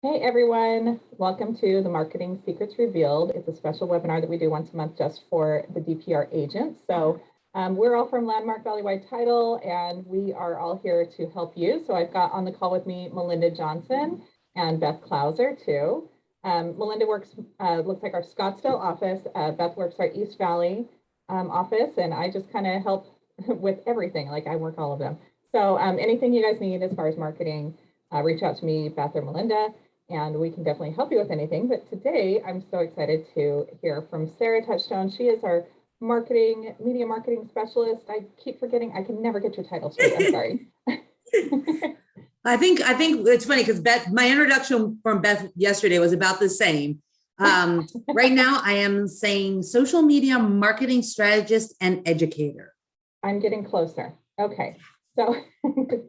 Hey everyone, welcome to the Marketing Secrets Revealed. It's a special webinar that we do once a month just for the DPR agents. So we're all from Landmark Valleywide Title and we are all here to help you. So I've got on the call with me Melinda Johnson and Beth Klauser too. Melinda works, looks like our Scottsdale office. Beth works our East Valley office, and I just kind of help with everything. Like I work all of them. So anything you guys need as far as marketing, reach out to me, Beth or Melinda, and we can definitely help you with anything. But today I'm so excited to hear from Sarah Touchstone. She is our media marketing specialist. I keep forgetting, I can never get your title straight. I'm sorry. I think it's funny because Beth, my introduction from Beth yesterday was about the same. Right now I am saying social media marketing strategist and educator. I'm getting closer. Okay, so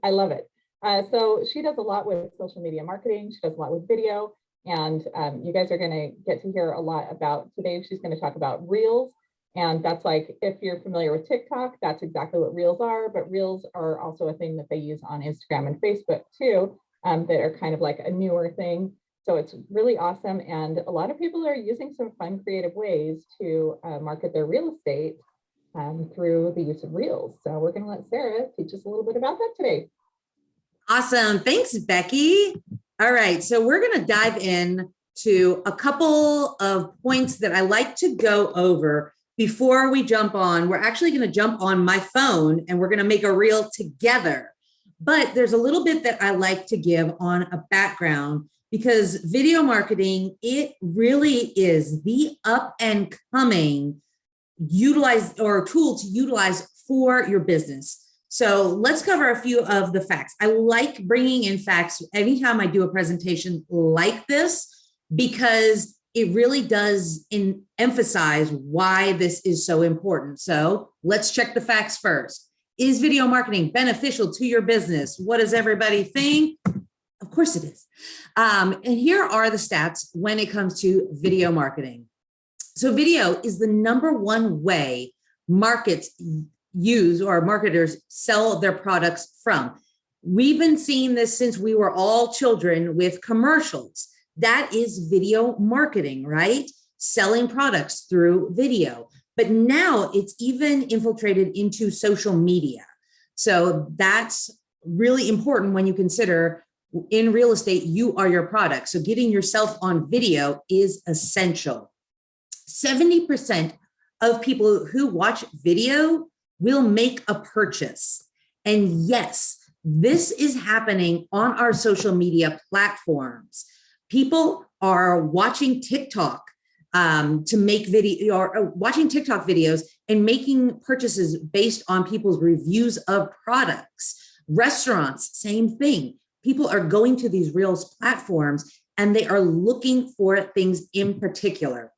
I love it. So she does a lot with social media marketing. She does a lot with video, and you guys are going to get to hear a lot about today. She's going to talk about Reels, and that's like, if you're familiar with TikTok, that's exactly what Reels are, but Reels are also a thing that they use on Instagram and Facebook too, that are kind of like a newer thing. So it's really awesome, and a lot of people are using some fun, creative ways to market their real estate through the use of Reels. So we're going to let Sarah teach us a little bit about that today. Awesome. Thanks, Becky. All right. So we're going to dive in to a couple of points that I like to go over before we jump on. We're actually going to jump on my phone and we're going to make a reel together. But there's a little bit that I like to give on a background because video marketing, it really is the up and coming tool to utilize for your business. So let's cover a few of the facts. I like bringing in facts anytime I do a presentation like this because it really does emphasize why this is so important. So let's check the facts first. Is video marketing beneficial to your business? What does everybody think? Of course it is. And here are the stats when it comes to video marketing. So video is the #1 way markets use or marketers sell their products from. We've been seeing this since we were all children with commercials. That is video marketing, right? Selling products through video. But now it's even infiltrated into social media. So that's really important when you consider in real estate, you are your product. So getting yourself on video is essential. 70% of people who watch video will make a purchase. And yes, this is happening on our social media platforms. People are watching TikTok to make video or watching TikTok videos and making purchases based on people's reviews of products. Restaurants, same thing. People are going to these Reels platforms and they are looking for things in particular.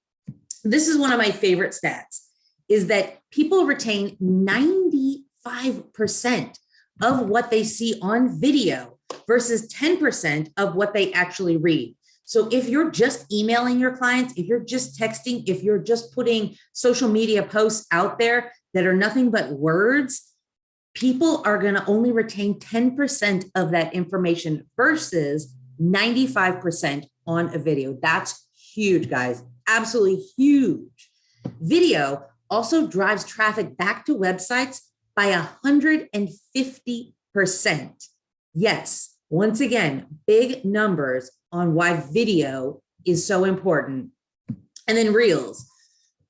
This is one of my favorite stats, is that people retain 95% of what they see on video versus 10% of what they actually read. So if you're just emailing your clients, if you're just texting, if you're just putting social media posts out there that are nothing but words, people are going to only retain 10% of that information versus 95% on a video. That's huge, guys. Absolutely huge. Video also drives traffic back to websites by 150%. Yes, once again, big numbers on why video is so important. And then Reels.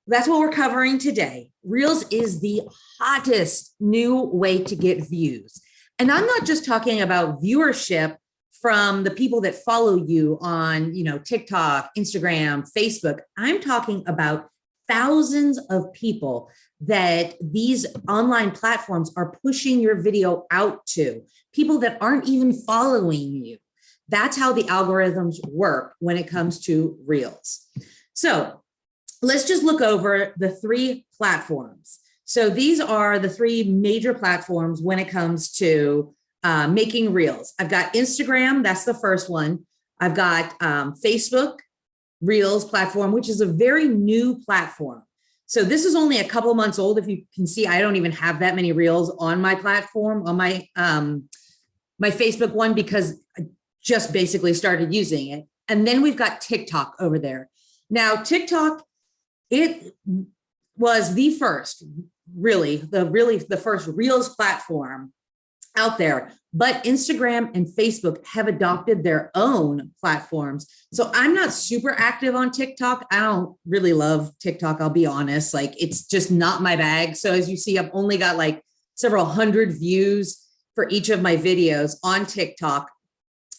That's what we're covering today. Reels is the hottest new way to get views. And I'm not just talking about viewership from the people that follow you on, TikTok, Instagram, Facebook. I'm talking about thousands of people that these online platforms are pushing your video out to, people that aren't even following you. That's how the algorithms work when it comes to Reels. So let's just look over the 3 platforms. So these are the 3 major platforms when it comes to making Reels. I've got Instagram, that's the first one. I've got Facebook Reels platform, which is a very new platform. So this is only a couple months old. If you can see, I don't even have that many Reels on my platform, on my my Facebook one, because just basically started using it. And then we've got TikTok over there. Now, TikTok, it was the first, the first Reels platform out there. But Instagram and Facebook have adopted their own platforms. So I'm not super active on TikTok. I don't really love TikTok, I'll be honest. Like, it's just not my bag. So as you see, I've only got like several hundred views for each of my videos on TikTok.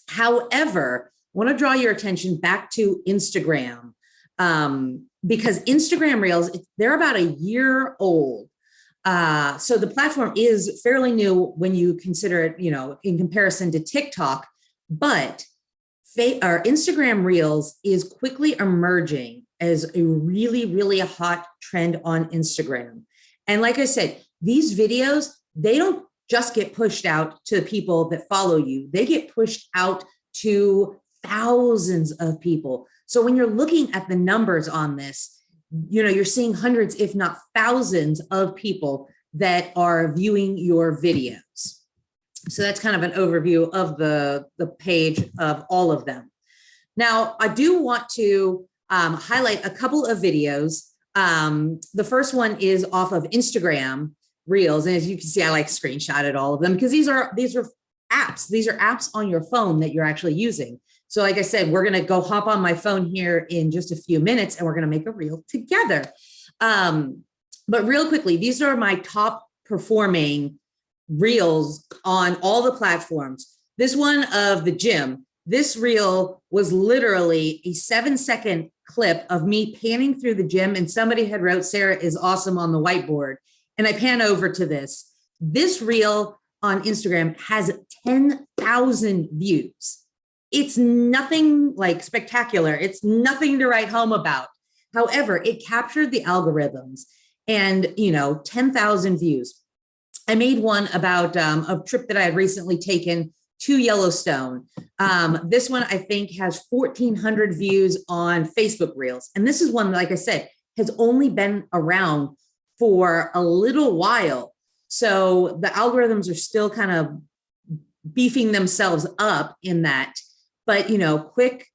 However, I want to draw your attention back to Instagram, because Instagram Reels, they're about a year old. So the platform is fairly new when you consider it, in comparison to TikTok, but our Instagram Reels is quickly emerging as a really, really hot trend on Instagram. And like I said, these videos, they don't just get pushed out to the people that follow you. They get pushed out to thousands of people. So when you're looking at the numbers on this, you're seeing hundreds, if not thousands of people that are viewing your videos. So that's kind of an overview of the page of all of them. Now, I do want to highlight a couple of videos. The first one is off of Instagram Reels. And as you can see, I screenshotted all of them because these are apps. These are apps on your phone that you're actually using. So like I said, we're going to go hop on my phone here in just a few minutes and we're going to make a reel together. But real quickly, these are my top performing reels on all the platforms. This one of the gym, this reel was literally a 7-second clip of me panning through the gym, and somebody had wrote, "Sarah is awesome" on the whiteboard. And I pan over to this. This reel on Instagram has 10,000 views. It's nothing like spectacular. It's nothing to write home about. However, it captured the algorithms and, 10,000 views. I made one about a trip that I had recently taken to Yellowstone. This one, I think, has 1,400 views on Facebook Reels. And this is one, like I said, has only been around for a little while. So the algorithms are still kind of beefing themselves up in that. But, quick,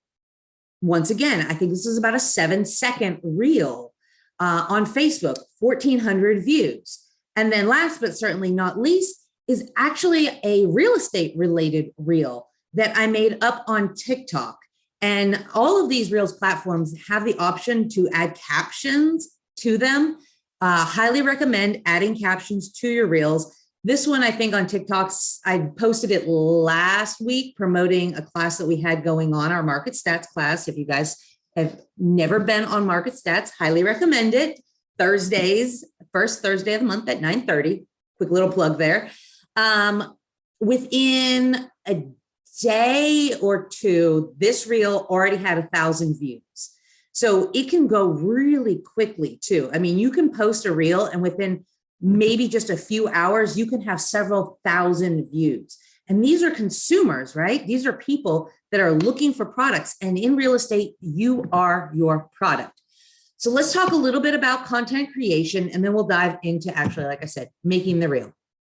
once again, I think this is about a 7-second reel on Facebook, 1,400 views. And then last but certainly not least is actually a real estate related reel that I made up on TikTok. And all of these Reels platforms have the option to add captions to them. Highly recommend adding captions to your Reels. This one, I think on TikTok, I posted it last week promoting a class that we had going on, our market stats class. If you guys have never been on market stats, highly recommend it. Thursdays, first Thursday of the month at 9:30. Quick little plug there. Within a day or two, this reel already had 1,000 views. So it can go really quickly too. I mean, you can post a reel and within maybe just a few hours, you can have several thousand views. And these are consumers, right? These are people that are looking for products. And in real estate, you are your product. So let's talk a little bit about content creation, and then we'll dive into actually, like I said, making the reel.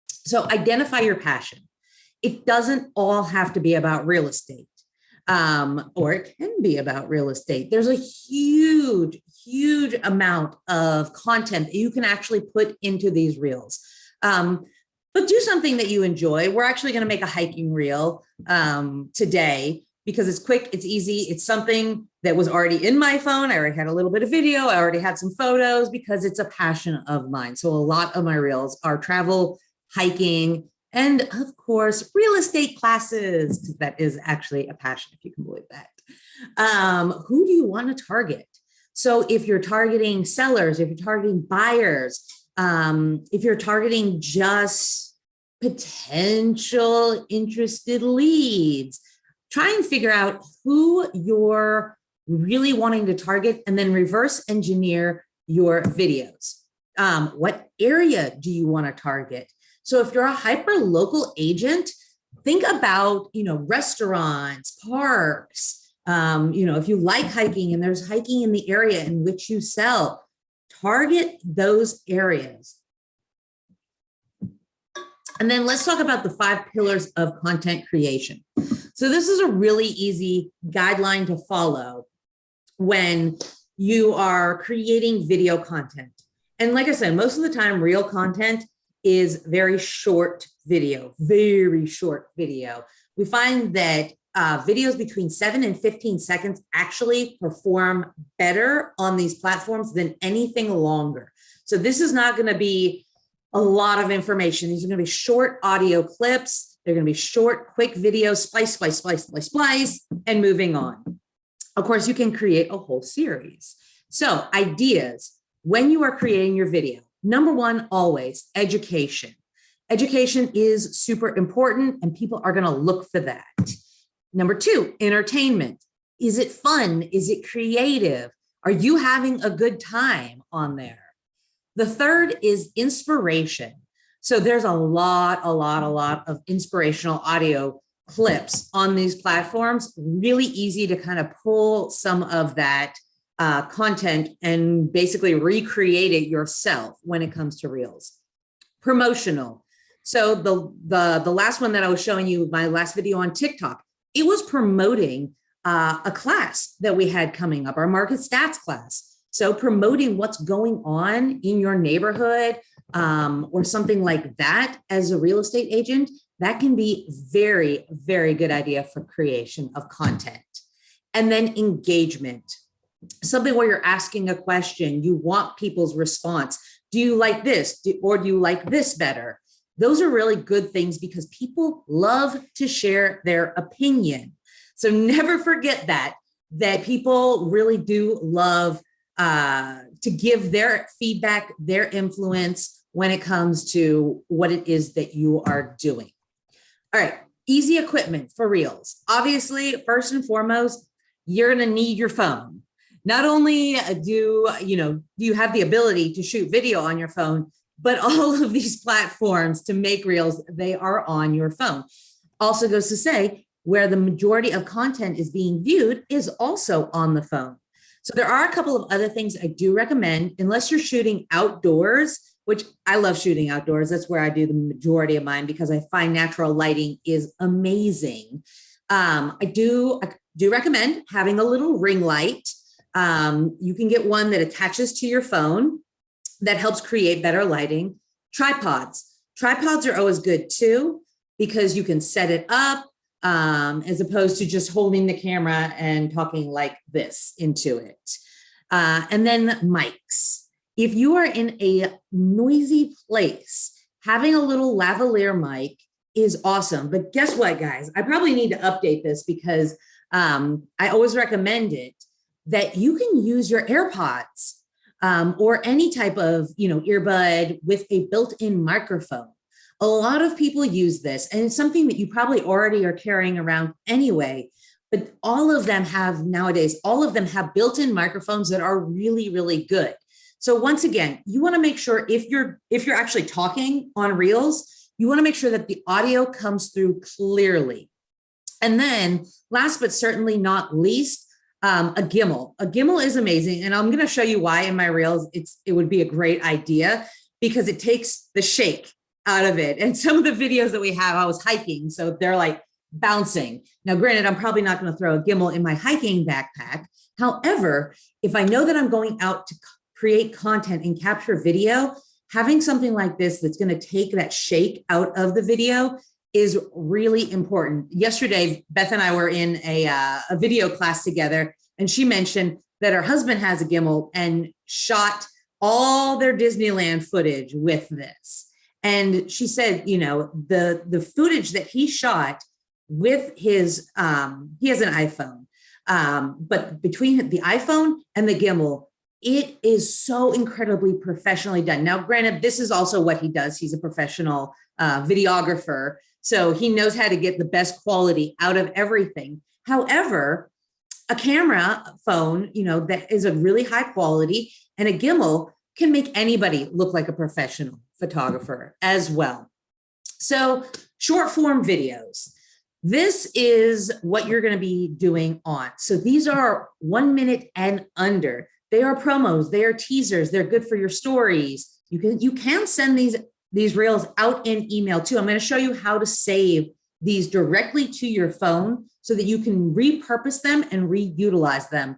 So identify your passion. It doesn't all have to be about real estate, or it can be about real estate. There's a huge, huge amount of content that you can actually put into these reels. But do something that you enjoy. We're actually going to make a hiking reel today because it's quick, it's easy. It's something that was already in my phone. I already had a little bit of video. I already had some photos because it's a passion of mine. So a lot of my reels are travel, hiking, and of course, real estate classes, because that is actually a passion, if you can believe that. Who do you want to target? So if you're targeting sellers, if you're targeting buyers, if you're targeting just potential interested leads, try and figure out who you're really wanting to target and then reverse engineer your videos. What area do you want to target? So if you're a hyper local agent, think about, restaurants, parks, if you like hiking and there's hiking in the area in which you sell, target those areas. And then let's talk about the 5 pillars of content creation. So this is a really easy guideline to follow when you are creating video content. And like I said, most of the time, reel content is very short video, very short video. We find that videos between 7 and 15 seconds actually perform better on these platforms than anything longer. So this is not going to be a lot of information. These are going to be short audio clips. They're going to be short, quick videos, splice, splice, splice, splice, splice, and moving on. Of course, you can create a whole series. So ideas when you are creating your video. Number one, always education. Education is super important and people are going to look for that. Number two, entertainment. Is it fun? Is it creative? Are you having a good time on there? The third is inspiration. So there's a lot of inspirational audio clips on these platforms. Really easy to kind of pull some of that content and basically recreate it yourself when it comes to Reels. Promotional. So the last one that I was showing you, my last video on TikTok, it was promoting a class that we had coming up, our market stats class. So promoting what's going on in your neighborhood or something like that as a real estate agent, that can be very, very good idea for creation of content. And then engagement. Something where you're asking a question, you want people's response. Do you like this? Or do you like this better? Those are really good things because people love to share their opinion. So never forget that people really do love to give their feedback, their influence when it comes to what it is that you are doing. All right, easy equipment for Reels. Obviously, first and foremost, you're going to need your phone. Not only do you have the ability to shoot video on your phone, but all of these platforms to make Reels, they are on your phone. Also goes to say where the majority of content is being viewed is also on the phone. So there are a couple of other things I do recommend, unless you're shooting outdoors, which I love shooting outdoors. That's where I do the majority of mine because I find natural lighting is amazing. I do recommend having a little ring light. You can get one that attaches to your phone that helps create better lighting. Tripods are always good too, because you can set it up as opposed to just holding the camera and talking like this into it. And then mics. If you are in a noisy place, having a little lavalier mic is awesome. But guess what, guys? I probably need to update this because I always recommend it, that you can use your AirPods or any type of earbud with a built-in microphone. A lot of people use this, and it's something that you probably already are carrying around anyway. But all of them have built-in microphones that are really, really good. So once again, you want to make sure if you're actually talking on Reels, you want to make sure that the audio comes through clearly. And then last but certainly not least, a gimbal. A gimbal is amazing. And I'm going to show you why in my Reels it would be a great idea, because it takes the shake out of it. And some of the videos that we have, I was hiking, so they're like bouncing. Now, granted, I'm probably not going to throw a gimbal in my hiking backpack. However, if I know that I'm going out to create content and capture video, having something like this that's going to take that shake out of the video is really important. Yesterday, Beth and I were in a video class together, and she mentioned that her husband has a gimbal and shot all their Disneyland footage with this. And she said, the footage that he shot with his, he has an iPhone, but between the iPhone and the gimbal, it is so incredibly professionally done. Now, granted, this is also what he does. He's a professional videographer, so he knows how to get the best quality out of everything. However, a camera phone, that is a really high quality, and a gimbal can make anybody look like a professional photographer as well. So short form videos. This is what you're going to be doing on. So these are 1 minute and under. They are promos, they are teasers, they're good for your stories. You can send these Reels out in email too. I'm going to show you how to save these directly to your phone so that you can repurpose them and reutilize them.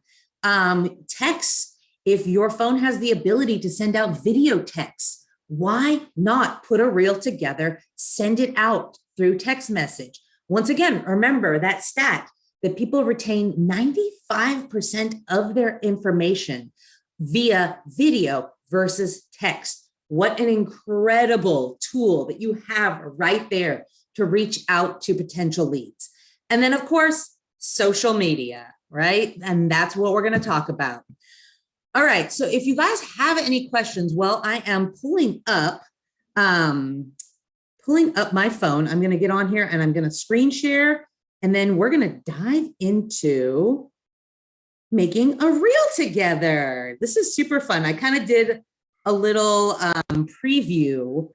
Text, if your phone has the ability to send out video texts, why not put a reel together, send it out through text message? Once again, remember that stat that people retain 95% of their information via video versus text. What an incredible tool that you have right there to reach out to potential leads. And then, of course, social media, right? And that's what we're going to talk about. All right. So if you guys have any questions, well, I am pulling up my phone. I'm going to get on here and I'm going to screen share, and then we're going to dive into making a reel together. This is super fun. I kind of did a little preview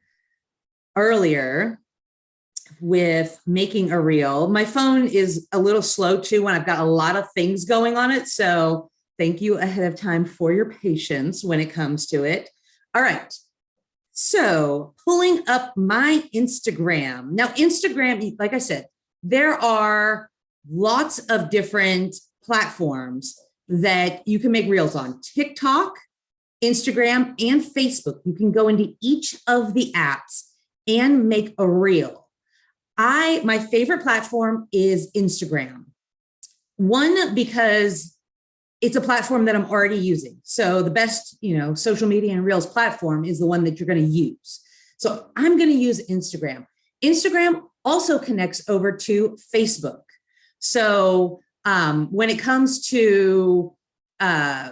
earlier with making a reel. My phone is a little slow too when I've got a lot of things going on it. So thank you ahead of time for your patience when it comes to it. All right. So pulling up my Instagram. Now, Instagram, like I said, there are lots of different platforms that you can make reels on. TikTok, Instagram, and Facebook. You can go into each of the apps and make a reel. My favorite platform is Instagram. One, because it's a platform that I'm already using. So the best, social media and reels platform is the one that you're going to use. So I'm going to use Instagram. Instagram also connects over to Facebook. So when it comes to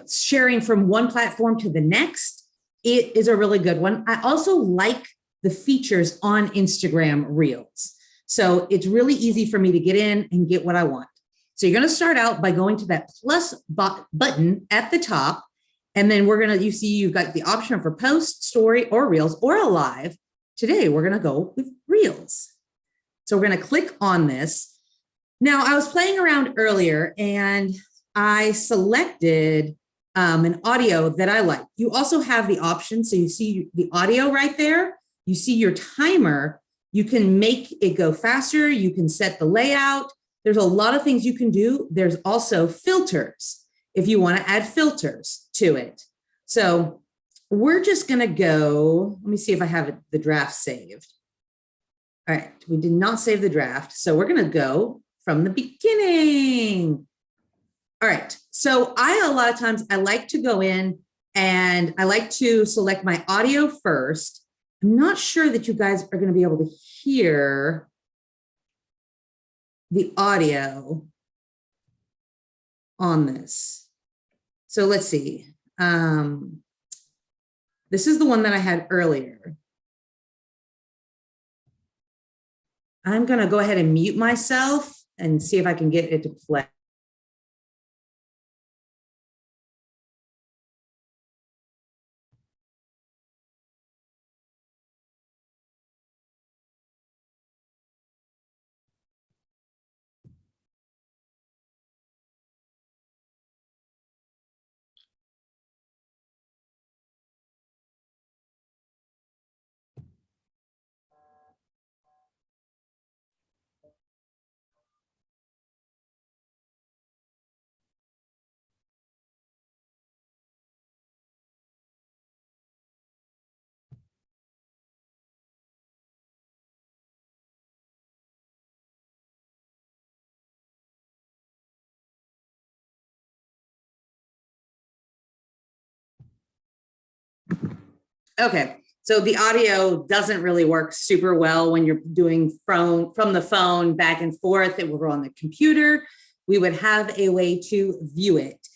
sharing from one platform to the next, it is a really good one. I also like the features on Instagram Reels. So it's really easy for me to get in and get what I want. So you're going to start out by going to that plus button at the top. And then you've got the option for post, story, or reels, or a live. Today, we're going to go with reels. So we're going to click on this. Now, I was playing around earlier and I selected an audio that I like. You also have the option. So you see the audio right there. You see your timer. You can make it go faster. You can set the layout. There's a lot of things you can do. There's also filters if you want to add filters to it. So we're just going to go. Let me see if I have the draft saved. All right. We did not save the draft. So we're going to go from the beginning. All right. So a lot of times I like to go in and I like to select my audio first. I'm not sure that you guys are going to be able to hear the audio on this. So let's see. This is the one that I had earlier. I'm going to go ahead and mute myself and see if I can get it to play. Okay, so the audio doesn't really work super well when you're doing from the phone back and forth. It will go on the computer. We would have a way to view it.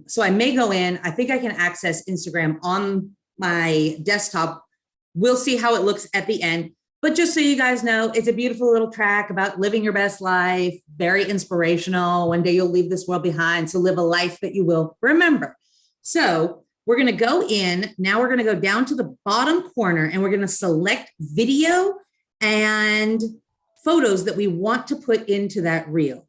So I may go in. I think I can access Instagram on my desktop. We'll see how it looks at the end. But just so you guys know, it's a beautiful little track about living your best life, very inspirational. One day you'll leave this world behind, so live a life that you will remember. So we're going to go in. Now we're going to go down to the bottom corner and we're going to select video and photos that we want to put into that reel.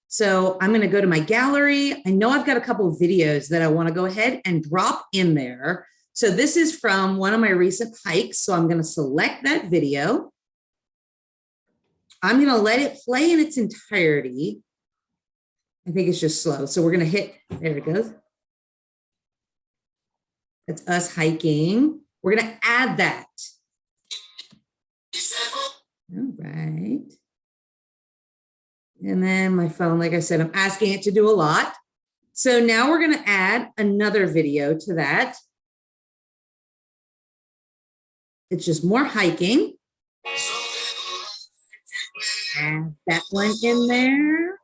So I'm going to go to my gallery. I know I've got a couple of videos that I want to go ahead and drop in there. So this is from one of my recent hikes. So I'm going to select that video. I'm going to let it play in its entirety. I think it's just slow. So we're going to hit, there it goes. That's us hiking. We're going to add that. All right. And then my phone, like I said, I'm asking it to do a lot. So now we're going to add another video to that. It's just more hiking. Add that one in there.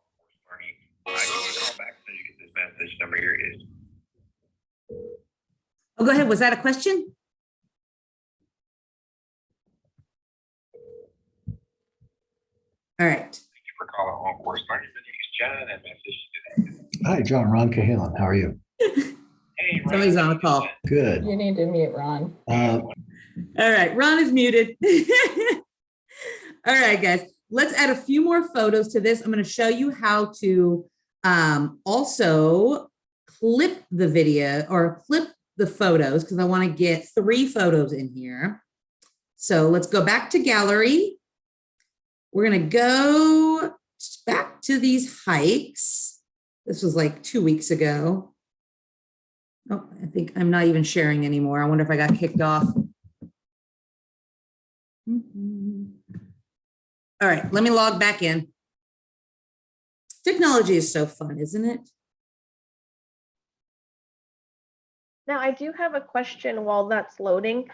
Oh, go ahead. Was that a question? All right. Thank you for calling Home Course Market. My name is John and message today. Hi, John. Ron Cahalan. How are you? Hey, Ron. Somebody's on the call. Good. You need to mute Ron. All right. Ron is muted. All right, guys. Let's add a few more photos to this. I'm going to show you how to also clip the video or clip the photos because I want to get 3 photos in here. So let's go back to gallery. We're going to go back to these hikes. This was like 2 weeks ago. Oh, I think I'm not even sharing anymore. I wonder if I got kicked off. All right, let me log back in. Technology is so fun, isn't it? Now, I do have a question while that's loading,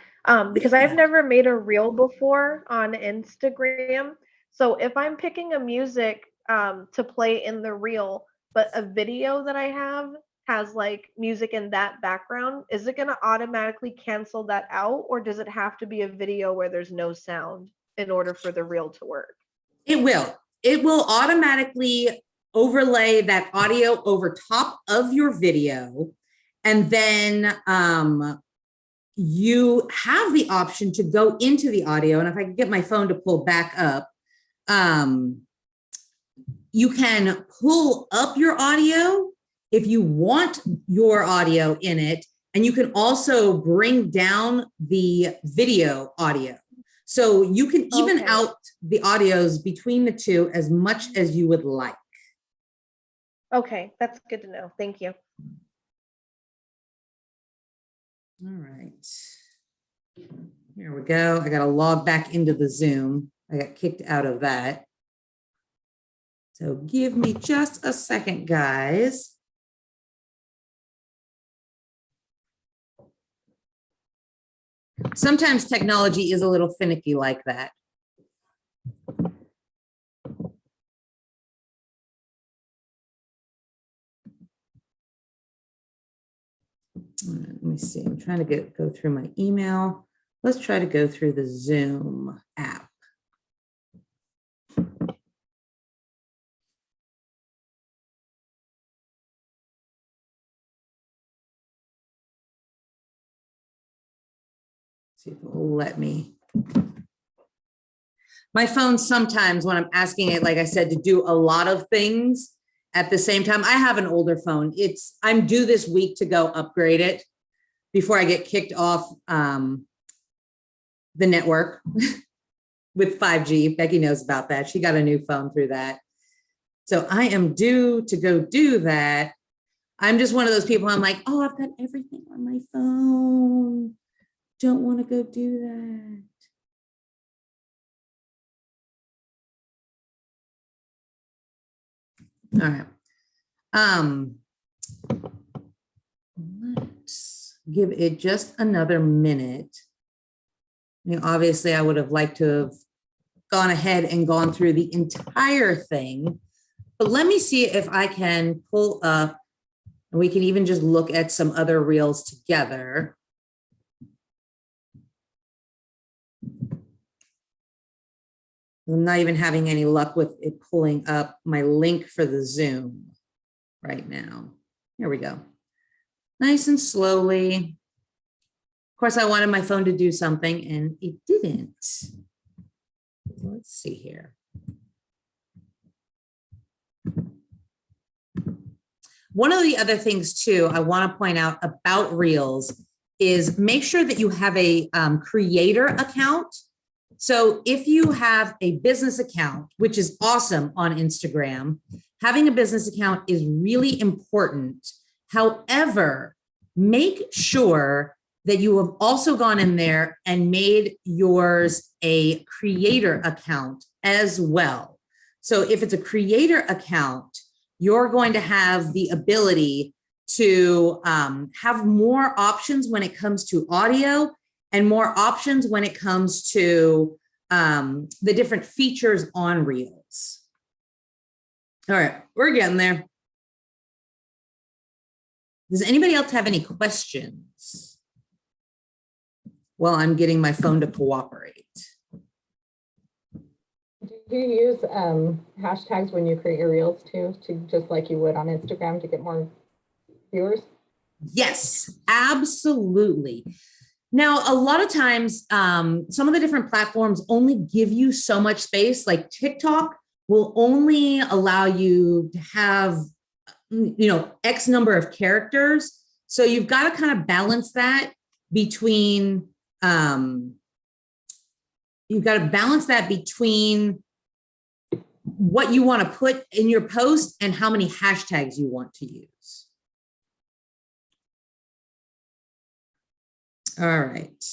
because I've never made a reel before on Instagram. So if I'm picking a music to play in the reel, but a video that I have has like music in that background, is it going to automatically cancel that out, or does it have to be a video where there's no sound in order for the reel to work? It will. It will automatically overlay that audio over top of your video. And then you have the option to go into the audio. And if I can get my phone to pull back up, you can pull up your audio if you want your audio in it. And you can also bring down the video audio. So you can even out the audios between the two as much as you would like. Okay, that's good to know. Thank you. All right. Here we go. I got to log back into the Zoom. I got kicked out of that. So give me just a second, guys. Sometimes technology is a little finicky like that. Let me see. I'm trying to go through my email. Let's try to go through the Zoom app. See if it will let me. My phone sometimes when I'm asking it, like I said, to do a lot of things at the same time. I have an older phone. I'm due this week to go upgrade it before I get kicked off the network with 5G. Becky knows about that. She got a new phone through that. So I am due to go do that. I'm just one of those people, I'm like, oh, I've got everything on my phone. Don't want to go do that. All right. Let's give it just another minute. I mean, obviously, I would have liked to have gone ahead and gone through the entire thing, but let me see if I can pull up, and we can even just look at some other reels together. I'm not even having any luck with it pulling up my link for the Zoom right now. Here we go. Nice and slowly. Of course, I wanted my phone to do something and it didn't. Let's see here. One of the other things too, I want to point out about Reels is make sure that you have a creator account. So if you have a business account, which is awesome on Instagram, having a business account is really important. However, make sure that you have also gone in there and made yours a creator account as well. So if it's a creator account, you're going to have the ability to have more options when it comes to audio and more options when it comes to the different features on Reels. All right, we're getting there. Does anybody else have any questions? Well, I'm getting my phone to cooperate. Do you use hashtags when you create your reels too, to just like you would on Instagram to get more viewers? Yes, absolutely. Now, a lot of times, some of the different platforms only give you so much space. Like TikTok will only allow you to have, X number of characters. So you've got to kind of balance that between, what you want to put in your post and how many hashtags you want to use. All right.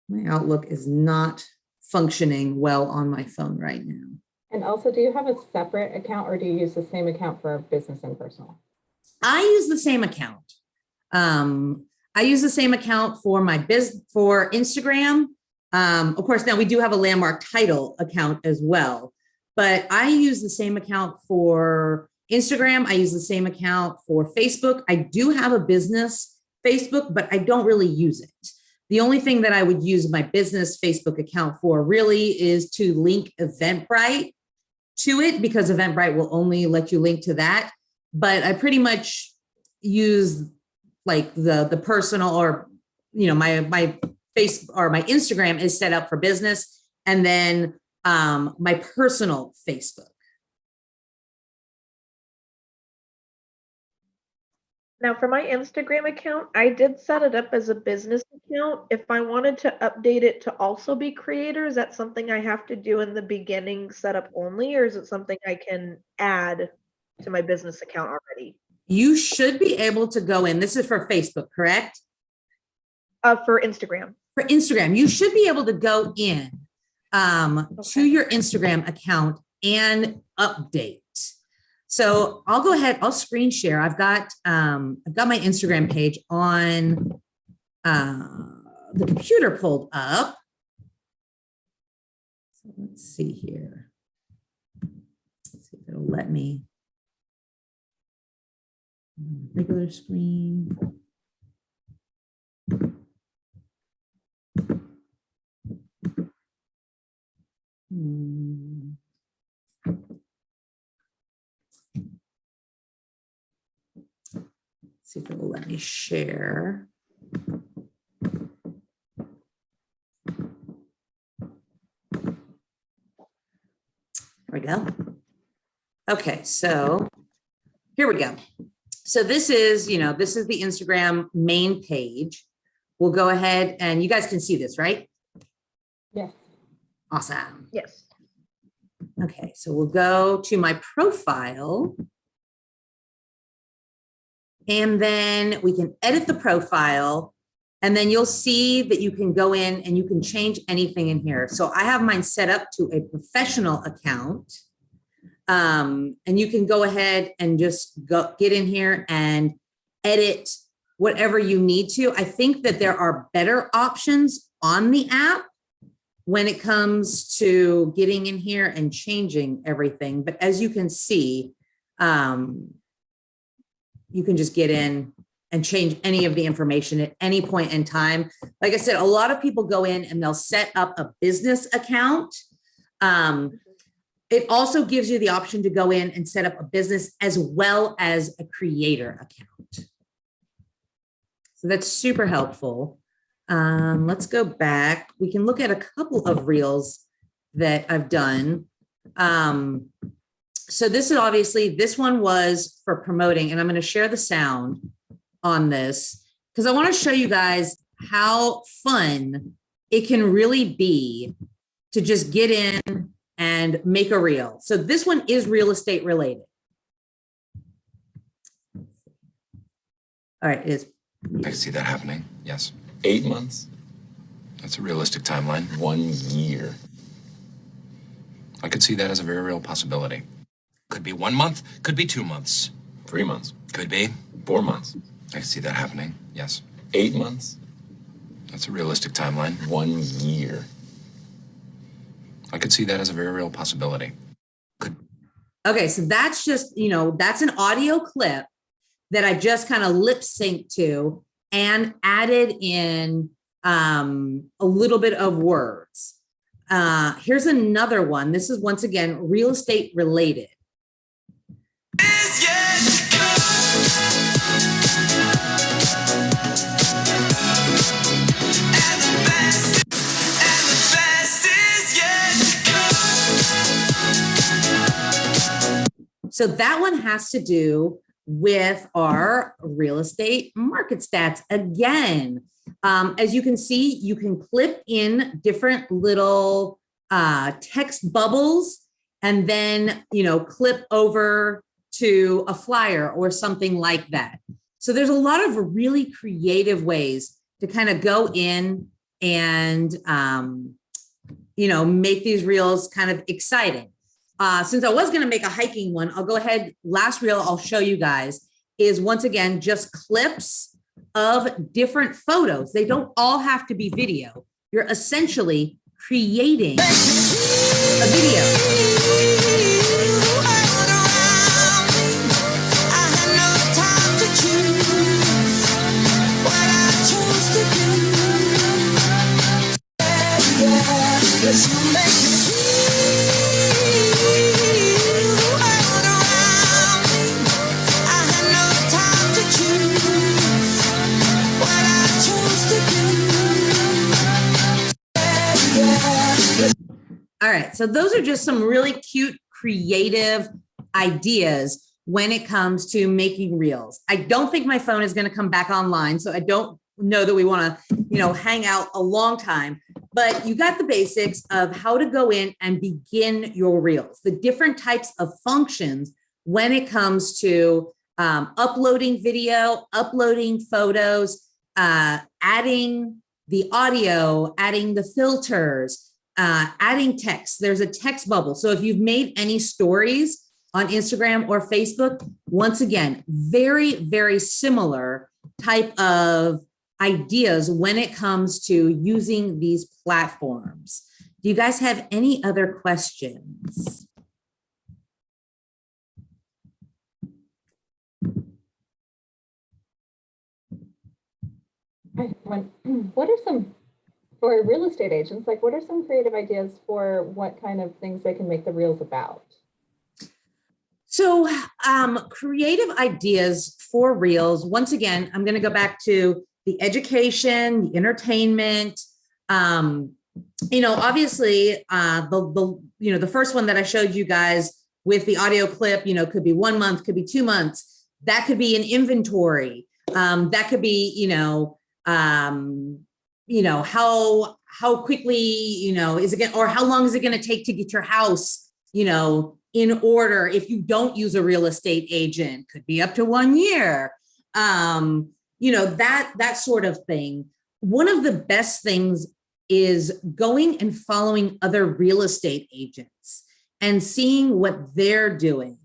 My Outlook is not functioning well on my phone right now. And also, do you have a separate account or do you use the same account for business and personal? I use the same account. I use the same account for my for Instagram. Of course, now we do have a Landmark Title account as well, but I use the same account for Instagram. I use the same account for Facebook. I do have a business Facebook, but I don't really use it. The only thing that I would use my business Facebook account for really is to link Eventbrite to it, because Eventbrite will only let you link to that. But I pretty much use like the personal, or my face or my Instagram is set up for business, and then my personal Facebook. Now, for my Instagram account, I did set it up as a business account. If I wanted to update it to also be creator, is that something I have to do in the beginning setup only, or is it something I can add to my business account already? You should be able to go in. This is for Facebook, correct? For Instagram. For Instagram, you should be able to go in to your Instagram account and update. So I'll go ahead, I'll screen share. I've got my Instagram page on the computer pulled up. So let's see here. Let's see if it'll let me. Regular screen. See if it will let me share. There we go. Okay, so here we go. So this is the Instagram main page. We'll go ahead and you guys can see this, right? Yes. Awesome. Yes. Okay, so we'll go to my profile. And then we can edit the profile. And then you'll see that you can go in and you can change anything in here. So I have mine set up to a professional account. And you can go ahead and just get in here and edit whatever you need to. I think that there are better options on the app when it comes to getting in here and changing everything. But as you can see, you can just get in and change any of the information at any point in time. Like I said, a lot of people go in and they'll set up a business account. It also gives you the option to go in and set up a business as well as a creator account. So that's super helpful. Let's go back. We can look at a couple of reels that I've done. So this is obviously, this one was for promoting, and I'm going to share the sound on this because I want to show you guys how fun it can really be to just get in and make a reel. So this one is real estate related. All right, it is. I can see that happening, yes. 8 months? That's a realistic timeline. 1 year. I could see that as a very real possibility. Could be 1 month, could be 2 months. 3 months. Could be 4 months. I can see that happening, yes. 8 months? That's a realistic timeline. 1 year. I could see that as a very real possibility. Okay, so that's just, that's an audio clip that I just kind of lip synced to and added in a little bit of words. Here's another one. This is once again real estate related. So that one has to do with our real estate market stats. Again, as you can see, you can clip in different little text bubbles and then, clip over to a flyer or something like that. So there's a lot of really creative ways to kind of go in and, make these reels kind of exciting. Since I was going to make a hiking one, I'll go ahead. Last reel I'll show you guys is once again just clips of different photos. They don't all have to be video. You're essentially creating a video. All right, so those are just some really cute, creative ideas when it comes to making reels. I don't think my phone is going to come back online, so I don't know that we want to, hang out a long time, but you got the basics of how to go in and begin your reels, the different types of functions when it comes to uploading video, uploading photos, adding the audio, adding the filters, adding text. There's a text bubble. So if you've made any stories on Instagram or Facebook, once again, very, very similar type of ideas when it comes to using these platforms. Do you guys have any other questions? What are some, for real estate agents, what are some creative ideas for what kind of things they can make the reels about? So creative ideas for reels, once again, I'm going to go back to the education, the entertainment. Obviously, the first one that I showed you guys with the audio clip, could be 1 month, could be 2 months. That could be an inventory. That could be, how quickly, is it going, or how long is it going to take to get your house, in order? If you don't use a real estate agent, could be up to 1 year. That sort of thing. One of the best things is going and following other real estate agents and seeing what they're doing.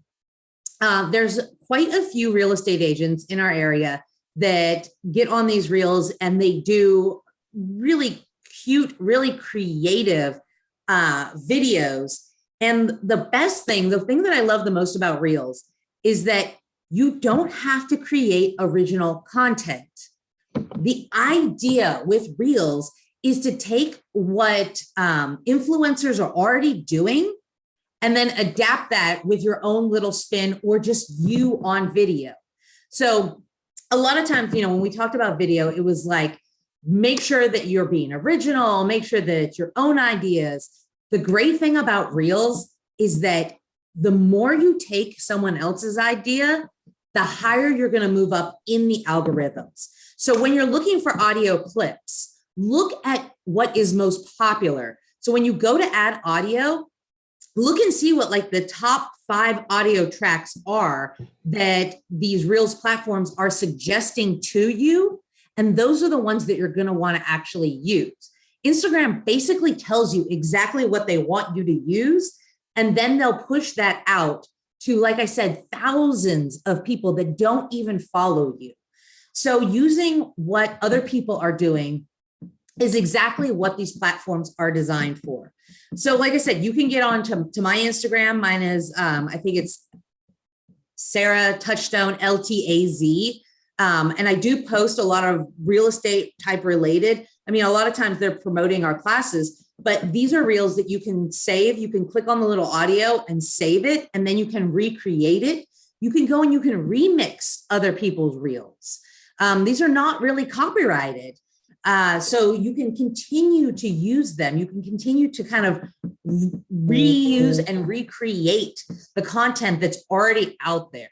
There's quite a few real estate agents in our area that get on these reels and they do really cute, really creative videos. And the best thing, the thing that I love the most about reels is that you don't have to create original content. The idea with reels is to take what influencers are already doing and then adapt that with your own little spin or just you on video. So a lot of times, when we talked about video, it was like, make sure that you're being original, make sure that it's your own ideas. The great thing about reels is that the more you take someone else's idea, the higher you're going to move up in the algorithms. So when you're looking for audio clips, look at what is most popular. So when you go to add audio, look and see what like the top 5 audio tracks are that these Reels platforms are suggesting to you. And those are the ones that you're going to want to actually use. Instagram basically tells you exactly what they want you to use. And then they'll push that out to, like I said, thousands of people that don't even follow you. So using what other people are doing is exactly what these platforms are designed for. So like I said, you can get on to my Instagram. Mine is, I think it's Sarah Touchstone LTAZ. And I do post a lot of real estate type related. I mean, a lot of times they're promoting our classes, but these are reels that you can save. You can click on the little audio and save it, and then you can recreate it. You can go and you can remix other people's reels. These are not really copyrighted. So you can continue to use them. You can continue to kind of reuse and recreate the content that's already out there.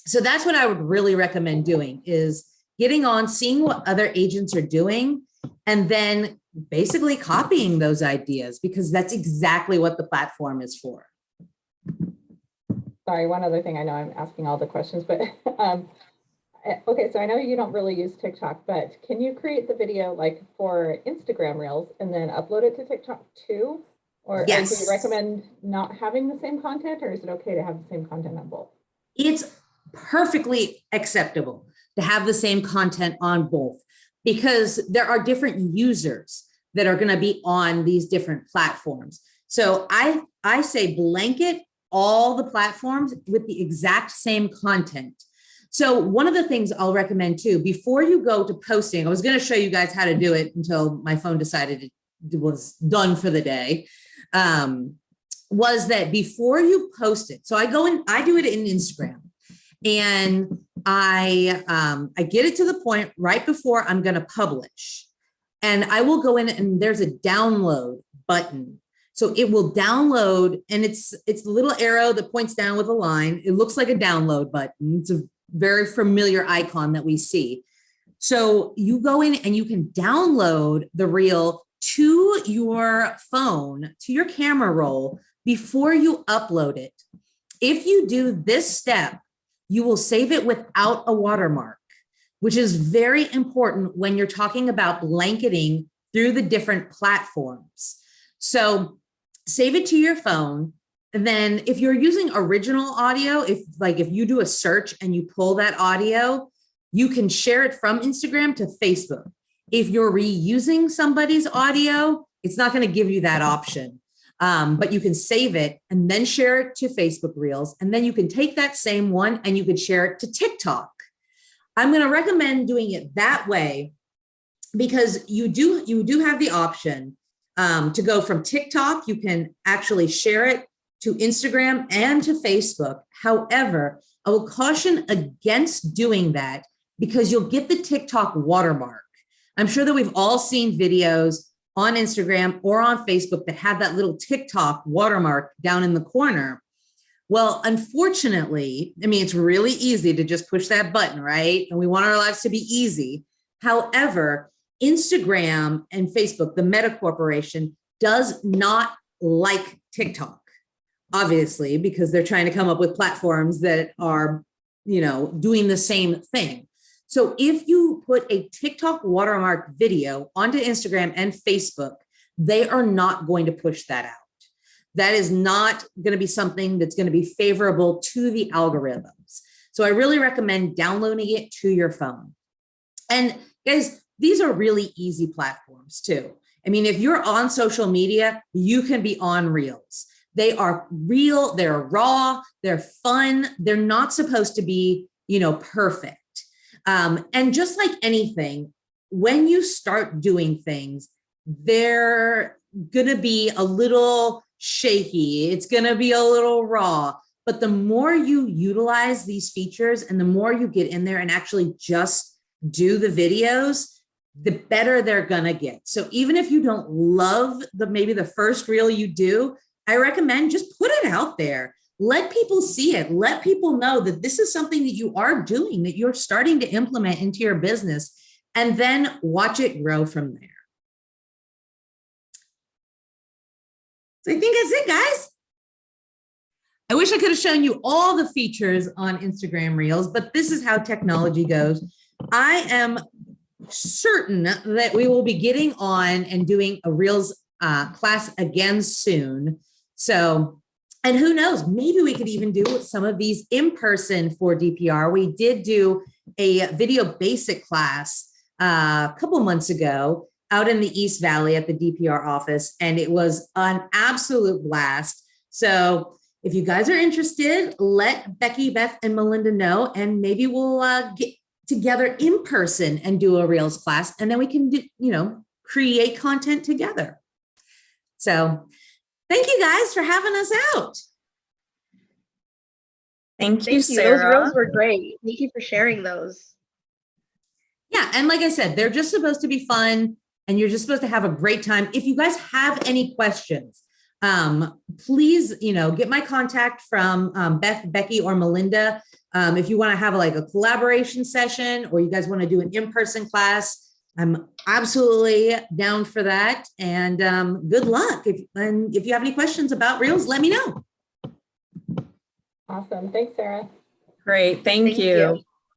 So that's what I would really recommend doing, is getting on, seeing what other agents are doing, and then basically copying those ideas, because that's exactly what the platform is for. Sorry, one other thing. I know I'm asking all the questions, but okay, so I know you don't really use TikTok, but can you create the video like for Instagram Reels and then upload it to TikTok too? Or do Yes. you recommend not having the same content, or is it okay to have the same content on both? It's perfectly acceptable to have the same content on both, because there are different users that are going to be on these different platforms. So I say blanket all the platforms with the exact same content. So one of the things I'll recommend too, before you go to posting, I was going to show you guys how to do it until my phone decided it was done for the day, was that before you post it. So I go in, I do it in Instagram, and I get it to the point right before I'm going to publish, and I will go in and there's a download button. So it will download, and it's the little arrow that points down with a line. It looks like a download button. It's a very familiar icon that we see. So you go in and you can download the reel to your phone, to your camera roll before you upload it. If you do this step, you will save it without a watermark, which is very important when you're talking about blanketing through the different platforms. So save it to your phone. And then if you're using original audio, if you do a search and you pull that audio, you can share it from Instagram to Facebook. If you're reusing somebody's audio, it's not going to give you that option. But you can save it and then share it to Facebook Reels. And then you can take that same one and you could share it to TikTok. I'm going to recommend doing it that way, because you do have the option to go from TikTok. You can actually share it to Instagram and to Facebook. However, I will caution against doing that, because you'll get the TikTok watermark. I'm sure that we've all seen videos on Instagram or on Facebook that have that little TikTok watermark down in the corner. Well, unfortunately, I mean, it's really easy to just push that button, right? And we want our lives to be easy. However, Instagram and Facebook, the Meta Corporation, does not like TikTok, obviously, because they're trying to come up with platforms that are, doing the same thing. So if you put a TikTok watermark video onto Instagram and Facebook, they are not going to push that out. That is not going to be something that's going to be favorable to the algorithms. So I really recommend downloading it to your phone. And guys, these are really easy platforms too. I mean, if you're on social media, you can be on Reels. They are real, they're raw, they're fun. They're not supposed to be, perfect. And just like anything, when you start doing things, they're going to be a little shaky. It's going to be a little raw. But the more you utilize these features and the more you get in there and actually just do the videos, the better they're going to get. So even if you don't love maybe the first reel you do, I recommend just put it out there. Let people see it. Let people know that this is something that you are doing, that you're starting to implement into your business, and then watch it grow from there. So I think that's it, guys. I wish I could have shown you all the features on Instagram Reels, but this is how technology goes. I am certain that we will be getting on and doing a Reels class again soon. So, and who knows, maybe we could even do some of these in person for DPR. We did do a video basic class a couple months ago out in the East Valley at the DPR office, and it was an absolute blast. So if you guys are interested, let Becky, Beth, and Melinda know, and maybe we'll get together in person and do a Reels class, and then we can do, create content together. So thank you guys for having us out. Thank you, Thank you. Sarah. Those reels were great. Thank you for sharing those. Yeah, and like I said, they're just supposed to be fun, and you're just supposed to have a great time. If you guys have any questions, please, get my contact from Beth, Becky, or Melinda. If you want to have a collaboration session, or you guys want to do an in-person class, I'm absolutely down for that. And good luck. If you have any questions about Reels, let me know. Awesome. Thanks, Sarah. Great. Thank you.